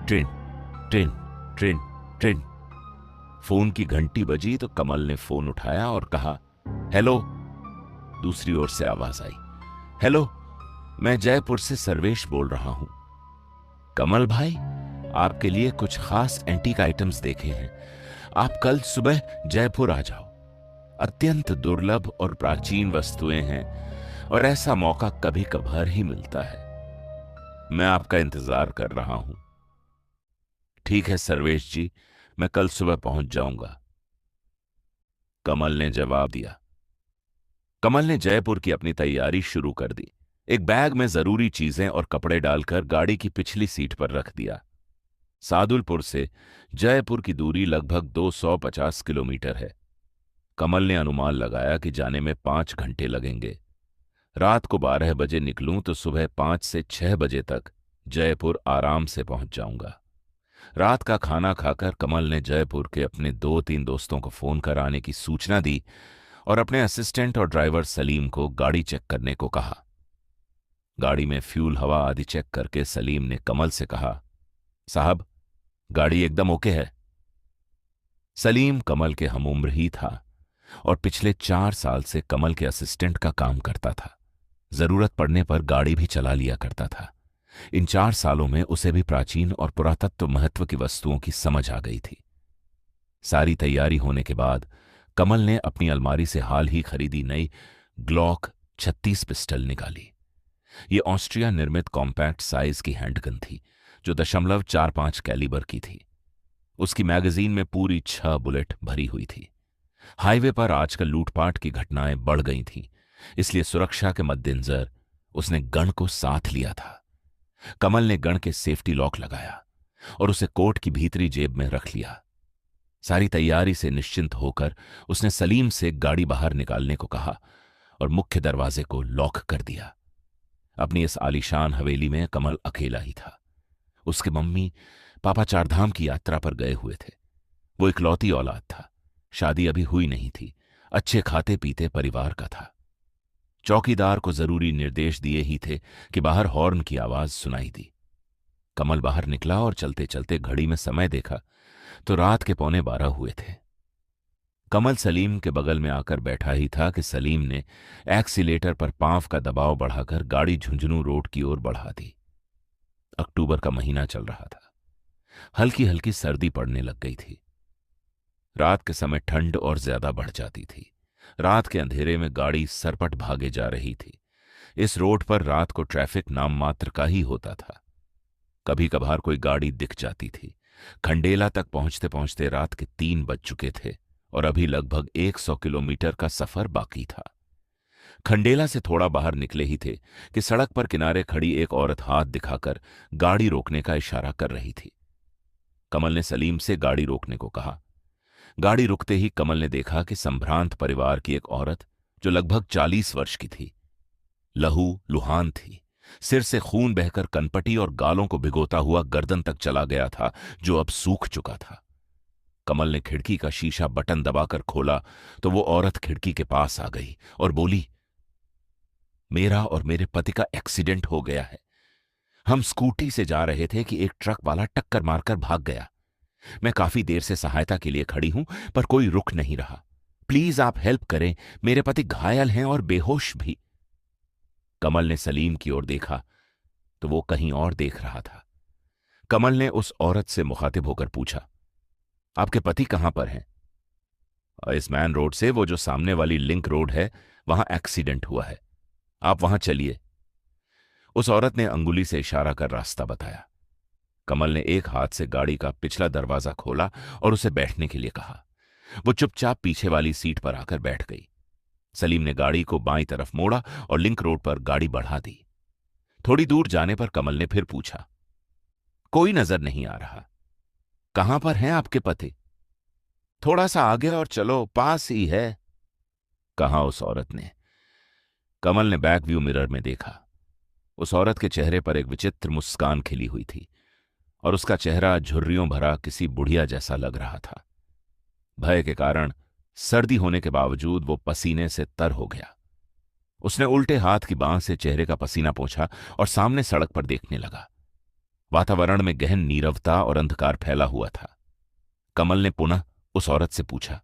Train train train train. Phone की घंटी बजी तो कमल ने फोन उठाया और कहा, हेलो। दूसरी ओर से आवाज आई, हेलो, मैं जयपुर से सर्वेश बोल रहा हूं। कमल भाई, आपके लिए कुछ खास एंटीक आइटम्स देखे हैं। आप कल सुबह जयपुर आ जाओ। अत्यंत दुर्लभ और प्राचीन वस्तुएं हैं और ऐसा मौका कभी कभार ही मिलता है। मैं आपका इंतजार कर रहा हूं। ठीक है सर्वेश जी, मैं कल सुबह पहुंच जाऊंगा, कमल ने जवाब दिया। कमल ने जयपुर की अपनी तैयारी शुरू कर दी। एक बैग में जरूरी चीजें और कपड़े डालकर गाड़ी की पिछली सीट पर रख दिया। सादुलपुर से जयपुर की दूरी लगभग 250 किलोमीटर है। कमल ने अनुमान लगाया कि जाने में 5 घंटे लगेंगे। रात को 12 बजे निकलूं तो सुबह 5 से 6 बजे तक जयपुर आराम से पहुंच जाऊंगा। रात का खाना खाकर कमल ने जयपुर के अपने 2-3 दोस्तों को फोन कर आने की सूचना दी और अपने असिस्टेंट और ड्राइवर सलीम को गाड़ी चेक करने को कहा। गाड़ी में फ्यूल, हवा आदि चेक करके सलीम ने कमल से कहा, साहब, गाड़ी एकदम ओके है। सलीम कमल के हमउम्र ही था और पिछले 4 साल से कमल के असिस्टेंट का काम करता था। जरूरत पड़ने पर गाड़ी भी चला लिया करता था। इन 4 सालों में उसे भी प्राचीन और पुरातत्व महत्व की वस्तुओं की समझ आ गई थी। सारी तैयारी होने के बाद कमल ने अपनी अलमारी से हाल ही खरीदी नई ग्लॉक 36 पिस्टल निकाली। ये ऑस्ट्रिया निर्मित कॉम्पैक्ट साइज की हैंडगन थी जो 0.45 कैलिबर की थी। उसकी मैगजीन में पूरी 6 बुलेट भरी हुई थी। हाईवे पर आजकल लूटपाट की घटनाएं बढ़ गई थीं, इसलिए सुरक्षा के मद्देनजर उसने गन को साथ लिया था। कमल ने गन के सेफ्टी लॉक लगाया और उसे कोट की भीतरी जेब में रख लिया। सारी तैयारी से निश्चिंत होकर उसने सलीम से गाड़ी बाहर निकालने को कहा और मुख्य दरवाजे को लॉक कर दिया। अपनी इस आलीशान हवेली में कमल अकेला ही था। उसके मम्मी पापा चारधाम की यात्रा पर गए हुए थे। वो इकलौती औलाद था। शादी अभी हुई नहीं थी। अच्छे खाते पीते परिवार का था। चौकीदार को जरूरी निर्देश दिए ही थे कि बाहर हॉर्न की आवाज सुनाई दी। कमल बाहर निकला और चलते चलते घड़ी में समय देखा तो रात के 11:15 हुए थे। कमल सलीम के बगल में आकर बैठा ही था कि सलीम ने एक्सीलेटर पर पांव का दबाव बढ़ाकर गाड़ी झुंझुनू रोड की ओर बढ़ा दी। अक्टूबर का महीना चल रहा था। हल्की हल्की सर्दी पड़ने लग गई थी। रात के समय ठंड और ज्यादा बढ़ जाती थी। रात के अंधेरे में गाड़ी सरपट भागे जा रही थी। इस रोड पर रात को ट्रैफिक नाम मात्र का ही होता था। कभी कभार कोई गाड़ी दिख जाती थी। खंडेला तक पहुंचते पहुंचते रात के 3 बज चुके थे और अभी लगभग 100 किलोमीटर का सफर बाकी था। खंडेला से थोड़ा बाहर निकले ही थे कि सड़क पर किनारे खड़ी एक औरत हाथ दिखाकर गाड़ी रोकने का इशारा कर रही थी। कमल ने सलीम से गाड़ी रोकने को कहा। गाड़ी रुकते ही कमल ने देखा कि संभ्रांत परिवार की एक औरत जो लगभग 40 वर्ष की थी, लहू लुहान थी। सिर से खून बहकर कनपटी और गालों को भिगोता हुआ गर्दन तक चला गया था जो अब सूख चुका था। कमल ने खिड़की का शीशा बटन दबाकर खोला तो वो औरत खिड़की के पास आ गई और बोली, मेरा और मेरे पति का एक्सीडेंट हो गया है। हम स्कूटी से जा रहे थे कि एक ट्रक वाला टक्कर मारकर भाग गया। मैं काफी देर से सहायता के लिए खड़ी हूं पर कोई रुक नहीं रहा। प्लीज आप हेल्प करें, मेरे पति घायल हैं और बेहोश भी। कमल ने सलीम की ओर देखा तो वो कहीं और देख रहा था। कमल ने उस औरत से मुखातिब होकर पूछा, आपके पति कहां पर हैं? इस मैन रोड से वो जो सामने वाली लिंक रोड है वहां एक्सीडेंट हुआ है, आप वहां चलिए। उस औरत ने अंगुली से इशारा कर रास्ता बताया। कमल ने एक हाथ से गाड़ी का पिछला दरवाजा खोला और उसे बैठने के लिए कहा। वो चुपचाप पीछे वाली सीट पर आकर बैठ गई। सलीम ने गाड़ी को बाईं तरफ मोड़ा और लिंक रोड पर गाड़ी बढ़ा दी। थोड़ी दूर जाने पर कमल ने फिर पूछा, कोई नजर नहीं आ रहा, कहां पर हैं आपके पति? थोड़ा सा आगे और चलो, पास ही है, कहा उस औरत ने। कमल ने बैक व्यू मिरर में देखा। उस औरत के चेहरे पर एक विचित्र मुस्कान खिली हुई थी और उसका चेहरा झुर्रियों भरा किसी बुढ़िया जैसा लग रहा था। भय के कारण सर्दी होने के बावजूद वो पसीने से तर हो गया। उसने उल्टे हाथ की बांह से चेहरे का पसीना पोंछा और सामने सड़क पर देखने लगा। वातावरण में गहन नीरवता और अंधकार फैला हुआ था। कमल ने पुनः उस औरत से पूछा,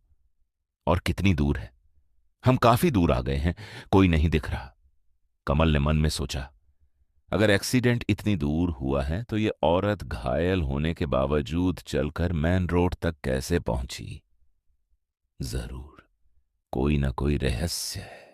और कितनी दूर है? हम काफी दूर आ गए हैं, कोई नहीं दिख रहा। कमल ने मन में सोचा, अगर एक्सीडेंट इतनी दूर हुआ है तो ये औरत घायल होने के बावजूद चलकर मेन रोड तक कैसे पहुंची? जरूर कोई ना कोई रहस्य है।